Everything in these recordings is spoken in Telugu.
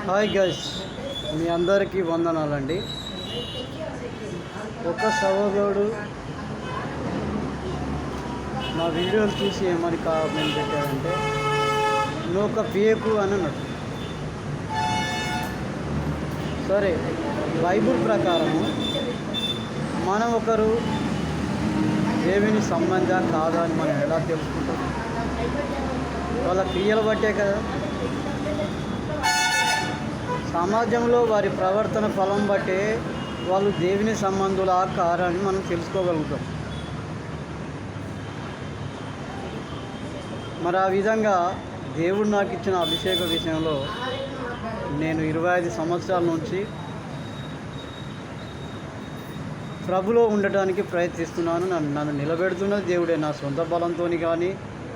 హాయ్ గైస్, మీ అందరికీ వందనాలండి. ఒక సహోదరుడు నా వీడియోలు చూసి ఏమని కామెంట్ పెట్టాడంటే, నువ్వు ఒక ఫేకు అని అన్నాడు. సరే, బైబిల్ ప్రకారము మనం ఒకరు దేవుని సంబంధ కాదా అని మనం ఎలా తెలుసుకుంటాం? వాళ్ళ క్రియలు బట్టే కదా. సమాజంలో వారి ప్రవర్తన ఫలం బట్టే వాళ్ళు దేవుని సంబంధుల కారని మనం తెలుసుకోగలుగుతాం. మరి ఆ విధంగా దేవుడు నాకు ఇచ్చిన అభిషేక విషయంలో నేను 25 సంవత్సరాల నుంచి ప్రభులో ఉండటానికి ప్రయత్నిస్తున్నాను. నన్ను నిలబెడుతున్నది దేవుడే. నా సొంత బలంతో కానీ,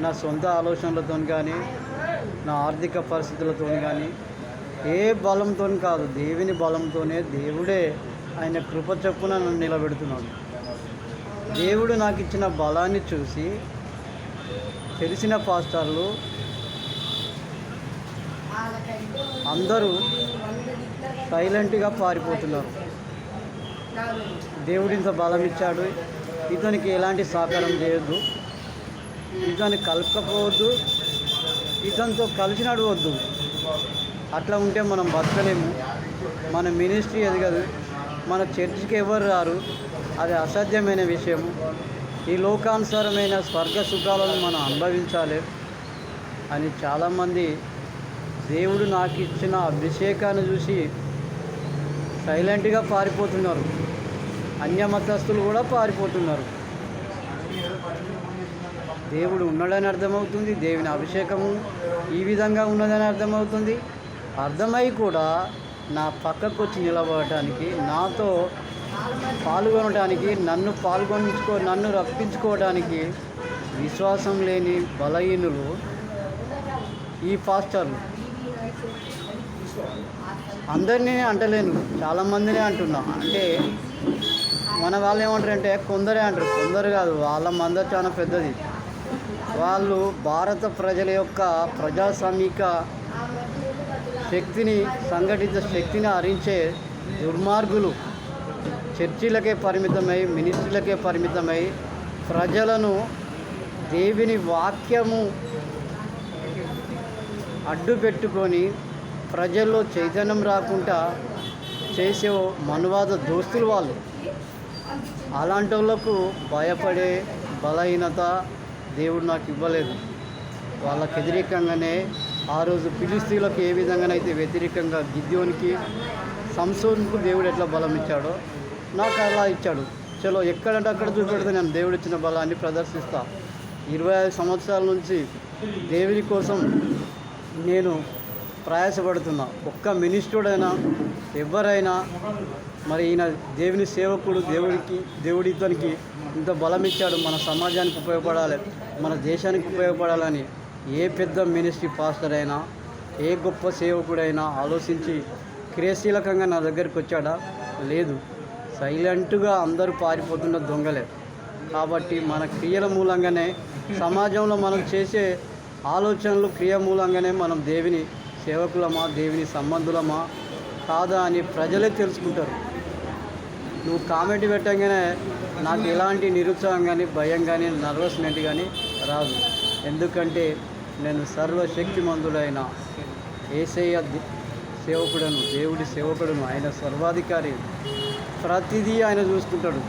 నా సొంత ఆలోచనలతో కానీ, నా ఆర్థిక పరిస్థితులతో కానీ, ఏ బలంతో కాదు, దేవుని బలంతోనే. దేవుడే ఆయన కృప చొప్పున నన్ను నిలబెడుతున్నాడు. దేవుడు నాకు ఇచ్చిన బలాన్ని చూసి తెలిసిన పాస్టర్లు అందరూ సైలెంట్గా పారిపోతున్నారు. దేవుడు ఇంత బలం ఇచ్చాడు, ఇతనికి ఎలాంటి సహకారం చేయొద్దు, ఇతన్ని కలపకపోవద్దు, ఇతనితో కలిసి నడవద్దు. అట్లా ఉంటే మనం బతకలేము. మన మినిస్ట్రీ ఎదగదు, మన చర్చికి ఎవరు రారు. అది అసాధ్యమైన విషయము. ఈ లోకానుసారమైన స్వర్గ సుఖాలను మనం అనుభవించాలి అని చాలామంది దేవుడు నాకు ఇచ్చిన అభిషేకాన్ని చూసి సైలెంట్గా పారిపోతున్నారు. అన్యమతస్థులు కూడా పారిపోతున్నారు. దేవుడు ఉన్నాడని అర్థమవుతుంది, దేవుని అభిషేకము ఈ విధంగా ఉన్నదని అర్థమవుతుంది. అర్థమై కూడా నా పక్కకు వచ్చి నిలబడటానికి, నాతో పాల్గొనడానికి, నన్ను రప్పించుకోవడానికి విశ్వాసం లేని బలహీనులు ఈ పాస్టర్లు. అందరినీ అంటలేను, చాలామందినే అంటున్నా. అంటే మన వాళ్ళు ఏమంటారంటే కొందరే అంటారు, కొందరు కాదు, వాళ్ళ మంద చాలా పెద్దది. వాళ్ళు భారత ప్రజల యొక్క ప్రజాస్వామిక శక్తిని, సంఘటిత శక్తిని హరించే దుర్మార్గులు. చర్చిలకే పరిమితమై, మినిస్ట్రీలకే పరిమితమై ప్రజలను దేవుని వాక్యము అడ్డు పెట్టుకొని ప్రజల్లో చైతన్యం రాకుండా చేసే మనువాద దోస్తులు వాళ్ళు. అలాంటి వాళ్ళకు భయపడే బలహీనత దేవుడు నాకు ఇవ్వలేదు. వాళ్ళకి వ్యతిరేకంగానే ఆ రోజు ఫిలిస్తీన్లకు ఏ విధంగానైతే వ్యతిరేకంగా గిద్యోనికి, సంసోనుకు దేవుడు ఎట్లా బలం ఇచ్చాడో నాకు అలా ఇచ్చాడు. చలో, ఎక్కడంటే అక్కడ చూపెడితే నేను దేవుడు ఇచ్చిన బలాన్ని ప్రదర్శిస్తా. 25 సంవత్సరాల నుంచి దేవుని కోసం నేను ప్రయాసపడుతున్నా. ఒక్క మినిస్టరుడైనా ఎవరైనా మరి ఈయన దేవుని సేవకుడు, దేవుడి ఇతనికి ఇంత బలం ఇచ్చాడు, మన సమాజానికి ఉపయోగపడాలి, మన దేశానికి ఉపయోగపడాలని ఏ పెద్ద మినిస్ట్రీ పాస్టర్ అయినా, ఏ గొప్ప సేవకుడైనా ఆలోచించి క్రియాశీలకంగా నా దగ్గరికి వచ్చాడా? లేదు. సైలెంట్గా అందరూ పారిపోతున్న దొంగలే. కాబట్టి మన క్రియల మూలంగానే, సమాజంలో మనం చేసే ఆలోచనలు క్రియ మూలంగానే మనం దేవుని సేవకులమా, దేవుని సంబంధులమా కాదా అని ప్రజలే తెలుసుకుంటారు. నువ్వు కామెంట్ పెట్టగానే నాకు ఎలాంటి నిరుత్సాహం కానీ, భయం కానీ, నర్వస్నెస్ కానీ రాదు. ఎందుకంటే నేను సర్వశక్తిమంతుడైన యేసయ్య సేవకుడను, దేవుడి సేవకుడును. ఆయన సర్వాధికారి, ప్రతిదీ ఆయన చూసుకుంటాడు.